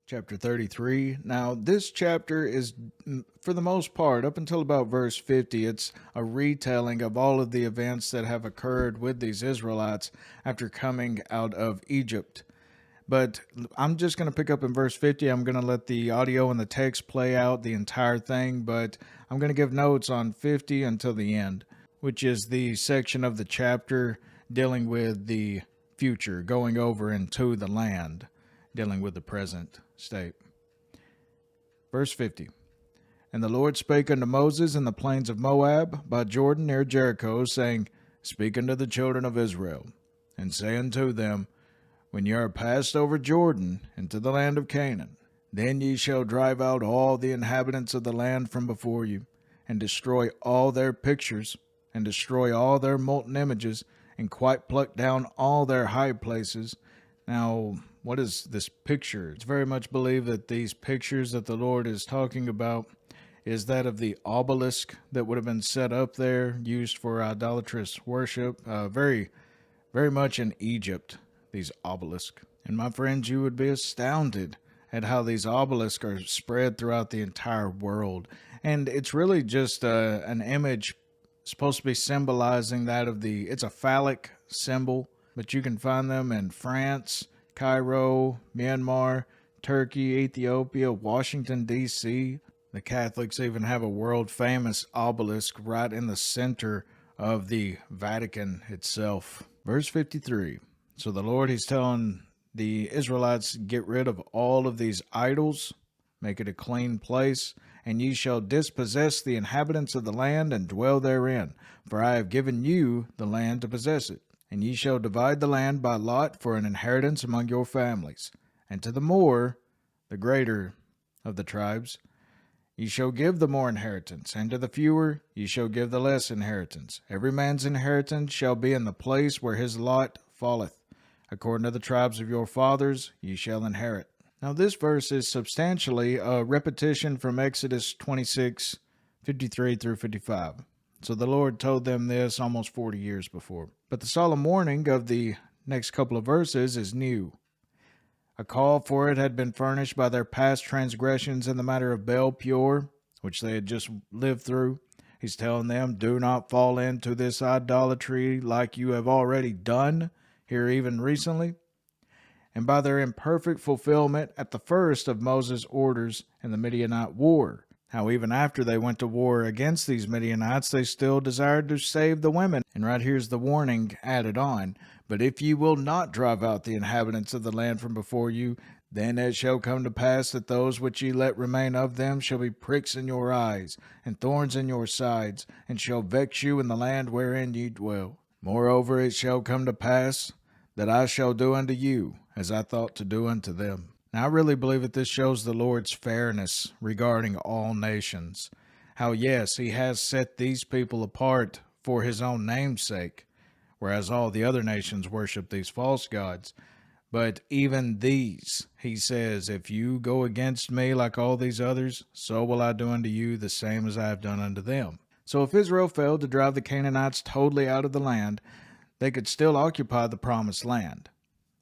Chapter 33. Now, this chapter is, for the most part, up until about verse 50, it's a retelling of all of the events that have occurred with these Israelites after coming out of Egypt. But I'm just going to pick up in verse 50. I'm going to let the audio and the text play out the entire thing, but I'm going to give notes on 50 until the end, which is the section of the chapter dealing with the future, going over into the land, dealing with the present state. Verse 50. And the Lord spake unto Moses in the plains of Moab by Jordan near Jericho, saying, Speak unto the children of Israel, and say unto them, When ye are passed over Jordan into the land of Canaan, then ye shall drive out all the inhabitants of the land from before you, and destroy all their pictures, and destroy all their molten images, and quite pluck down all their high places. Now, what is this picture? It's very much believed that these pictures that the Lord is talking about is that of the obelisk that would have been set up there, used for idolatrous worship, very much in Egypt, these obelisks. And my friends, you would be astounded at how these obelisks are spread throughout the entire world. And it's really just an image supposed to be symbolizing that of it's a phallic symbol, but you can find them in France, Cairo, Myanmar, Turkey, Ethiopia, Washington, D.C. The Catholics even have a world-famous obelisk right in the center of the Vatican itself. Verse 53. So the Lord, he's telling the Israelites, get rid of all of these idols, make it a clean place, and ye shall dispossess the inhabitants of the land and dwell therein, for I have given you the land to possess it. And ye shall divide the land by lot for an inheritance among your families. And to the more, the greater of the tribes, ye shall give the more inheritance, and to the fewer ye shall give the less inheritance. Every man's inheritance shall be in the place where his lot falleth. According to the tribes of your fathers ye shall inherit. Now this verse is substantially a repetition from Exodus 26, 53 through 55. So the Lord told them this almost 40 years before. But the solemn warning of the next couple of verses is new. A call for it had been furnished by their past transgressions in the matter of Baal Peor, which they had just lived through. He's telling them, do not fall into this idolatry like you have already done here even recently. And by their imperfect fulfillment at the first of Moses' orders in the Midianite war, how even after they went to war against these Midianites, they still desired to save the women. And right here's the warning added on. But if ye will not drive out the inhabitants of the land from before you, then it shall come to pass that those which ye let remain of them shall be pricks in your eyes, and thorns in your sides, and shall vex you in the land wherein ye dwell. Moreover, it shall come to pass that I shall do unto you as I thought to do unto them. Now, I really believe that this shows the Lord's fairness regarding all nations. How, yes, he has set these people apart for his own name's sake, whereas all the other nations worship these false gods. But even these, he says, if you go against me like all these others, so will I do unto you the same as I have done unto them. So if Israel failed to drive the Canaanites totally out of the land, they could still occupy the promised land,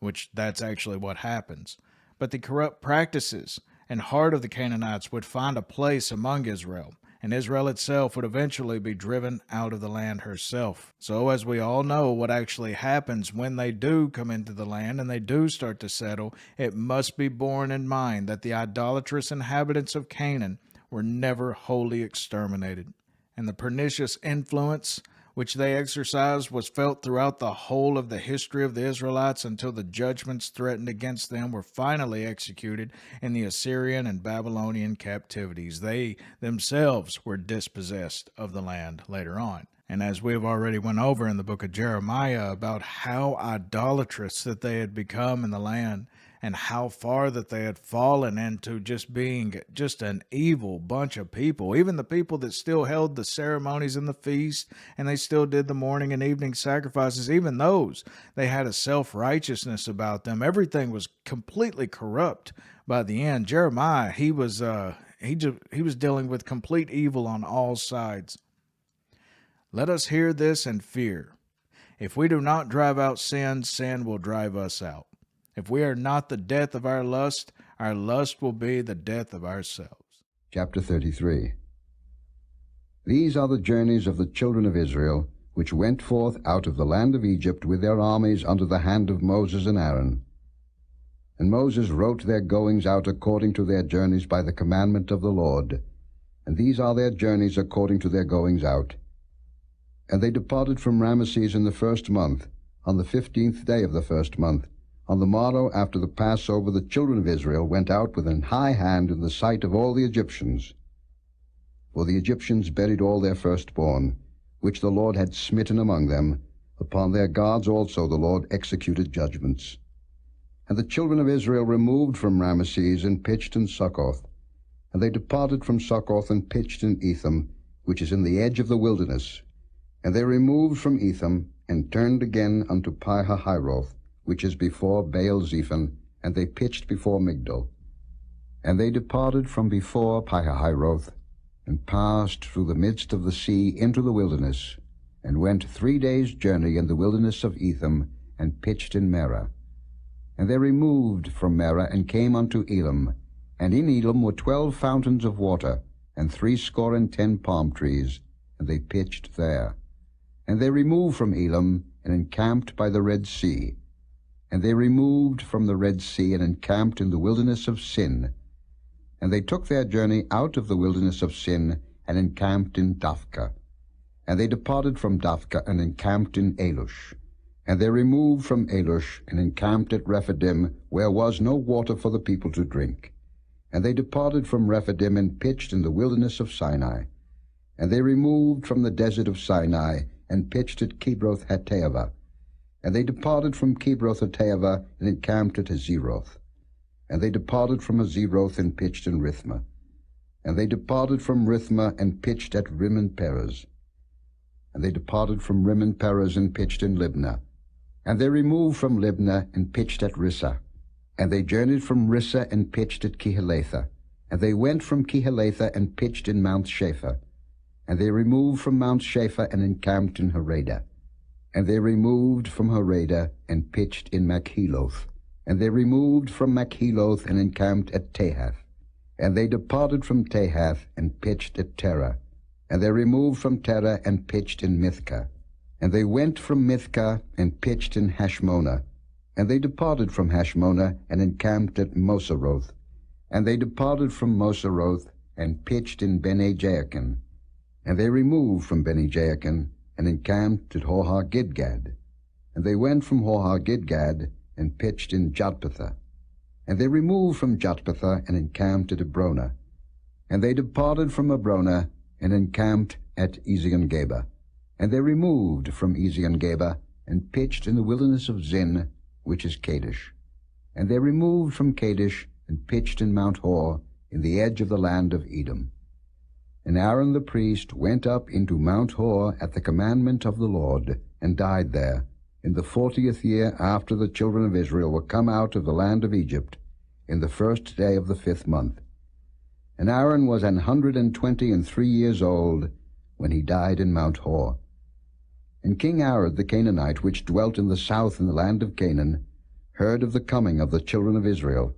which that's actually what happens. But the corrupt practices and heart of the Canaanites would find a place among Israel, and Israel itself would eventually be driven out of the land herself. So as we all know, what actually happens when they do come into the land and they do start to settle, it must be borne in mind that the idolatrous inhabitants of Canaan were never wholly exterminated, and the pernicious influence which they exercised was felt throughout the whole of the history of the Israelites until the judgments threatened against them were finally executed in the Assyrian and Babylonian captivities. They themselves were dispossessed of the land later on. And as we have already went over in the book of Jeremiah about how idolatrous that they had become in the land, and how far that they had fallen into just being just an evil bunch of people. Even the people that still held the ceremonies and the feast, and they still did the morning and evening sacrifices, even those, they had a self-righteousness about them. Everything was completely corrupt by the end. Jeremiah, he was dealing with complete evil on all sides. Let us hear this and fear. If we do not drive out sin, sin will drive us out. If we are not the death of our lust, Our lust will be the death of ourselves. Chapter 33. These are the journeys of the children of Israel, which went forth out of the land of Egypt with their armies under the hand of Moses and Aaron. And Moses wrote their goings out according to their journeys by the commandment of the Lord. And these are their journeys according to their goings out. And they departed from Rameses in the 1st month, on the 15th day of the 1st month. On the morrow after the Passover, the children of Israel went out with an high hand in the sight of all the Egyptians. For the Egyptians buried all their firstborn, which the Lord had smitten among them. Upon their gods also the Lord executed judgments. And the children of Israel removed from Rameses and pitched in Succoth. And they departed from Succoth and pitched in Etham, which is in the edge of the wilderness. And they removed from Etham, and turned again unto Pi-hahiroth, which is before Baal-zephon, and they pitched before Migdol. And they departed from before Pi-hahiroth, and passed through the midst of the sea into the wilderness, and went 3 days' journey in the wilderness of Etham, and pitched in Merah. And they removed from Merah, and came unto Elim. And in Elim were 12 fountains of water, and 70 palm trees, and they pitched there. And they removed from Elim, and encamped by the Red Sea. And they removed from the Red Sea, and encamped in the wilderness of Sin. And they took their journey out of the wilderness of Sin, and encamped in Daphka. And they departed from Daphka, and encamped in Alush. And they removed from Alush, and encamped at Rephidim, where was no water for the people to drink. And they departed from Rephidim, and pitched in the wilderness of Sinai. And they removed from the desert of Sinai, and pitched at Kibroth-Hattaavah. And they departed from Kibroth-Hattaavah, and encamped at Hazeroth. And they departed from Hazeroth, and pitched in Rithmah. And they departed from Rithmah, and pitched at Rimmon-Perez. And they departed from Rimmon-Perez, and pitched in Libnah. And they removed from Libnah, and pitched at Rissah. And they journeyed from Rissah, and pitched at Kehelatha. And they went from Kehelatha, and pitched in Mount Shapha. And they removed from Mount Shapha, and encamped in Harada. And they removed from Harada, and pitched in Makheloth. And they removed from Makheloth, and encamped at Tahath. And they departed from Tahath, and pitched at Terah. And they removed from Terah, and pitched in Mithkah. And they went from Mithkah, and pitched in Hashmonah. And they departed from Hashmonah, and encamped at Moseroth. And they departed from Moseroth, and pitched in Bene-Jaakan. And they removed from Bene-Jaakan, and encamped at Horhar-Gidgad. And they went from Horhar-Gidgad, and pitched in Jotbathah. And they removed from Jotbathah, and encamped at Abrona. And they departed from Abrona, and encamped at Ezion-Geber. And they removed from Ezion-Geber, and pitched in the wilderness of Zin, which is Kadesh. And they removed from Kadesh, and pitched in Mount Hor, in the edge of the land of Edom. And Aaron the priest went up into Mount Hor at the commandment of the Lord, and died there, in the 40th year after the children of Israel were come out of the land of Egypt, in the 1st day of the 5th month. And Aaron was 123 years old when he died in Mount Hor. And King Arad the Canaanite, which dwelt in the south in the land of Canaan, heard of the coming of the children of Israel.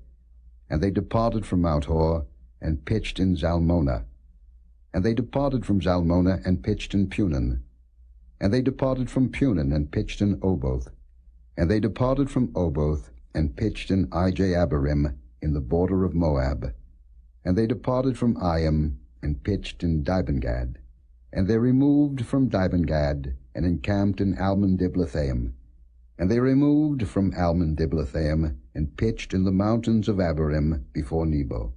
And they departed from Mount Hor, and pitched in Zalmonah. And they departed from Zalmonah, and pitched in Punon. And they departed from Punon, and pitched in Oboth. And they departed from Oboth, and pitched in Abarim, in the border of Moab. And they departed from Iam, and pitched in Dibengad. And they removed from Dibengad, and encamped in Almon-Diblathaim. And they removed from Almon-Diblathaim, and pitched in the mountains of Abarim before Nebo.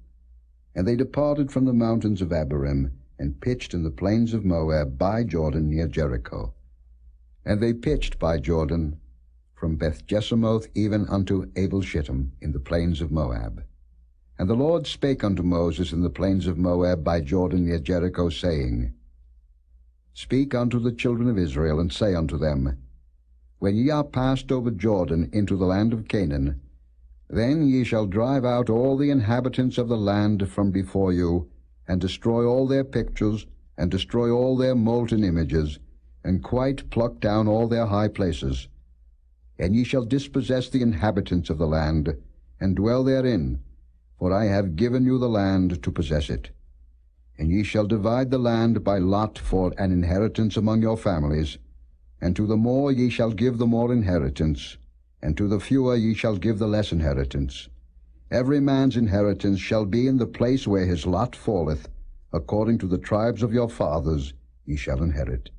And they departed from the mountains of Abarim, and pitched in the plains of Moab by Jordan near Jericho. And they pitched by Jordan, from Beth-Jesimoth even unto Abel-Shittim in the plains of Moab. And the Lord spake unto Moses in the plains of Moab by Jordan near Jericho, saying, Speak unto the children of Israel, and say unto them, When ye are passed over Jordan into the land of Canaan, then ye shall drive out all the inhabitants of the land from before you, and destroy all their pictures, and destroy all their molten images, and quite pluck down all their high places. And ye shall dispossess the inhabitants of the land, and dwell therein, for I have given you the land to possess it. And ye shall divide the land by lot for an inheritance among your families, and to the more ye shall give the more inheritance, and to the fewer ye shall give the less inheritance. Every man's inheritance shall be in the place where his lot falleth, according to the tribes of your fathers ye shall inherit.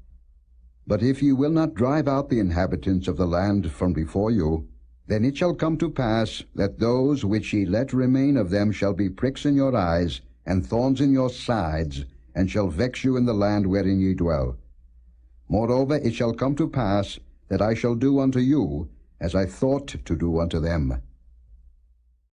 But if ye will not drive out the inhabitants of the land from before you, then it shall come to pass that those which ye let remain of them shall be pricks in your eyes, and thorns in your sides, and shall vex you in the land wherein ye dwell. Moreover, it shall come to pass that I shall do unto you as I thought to do unto them.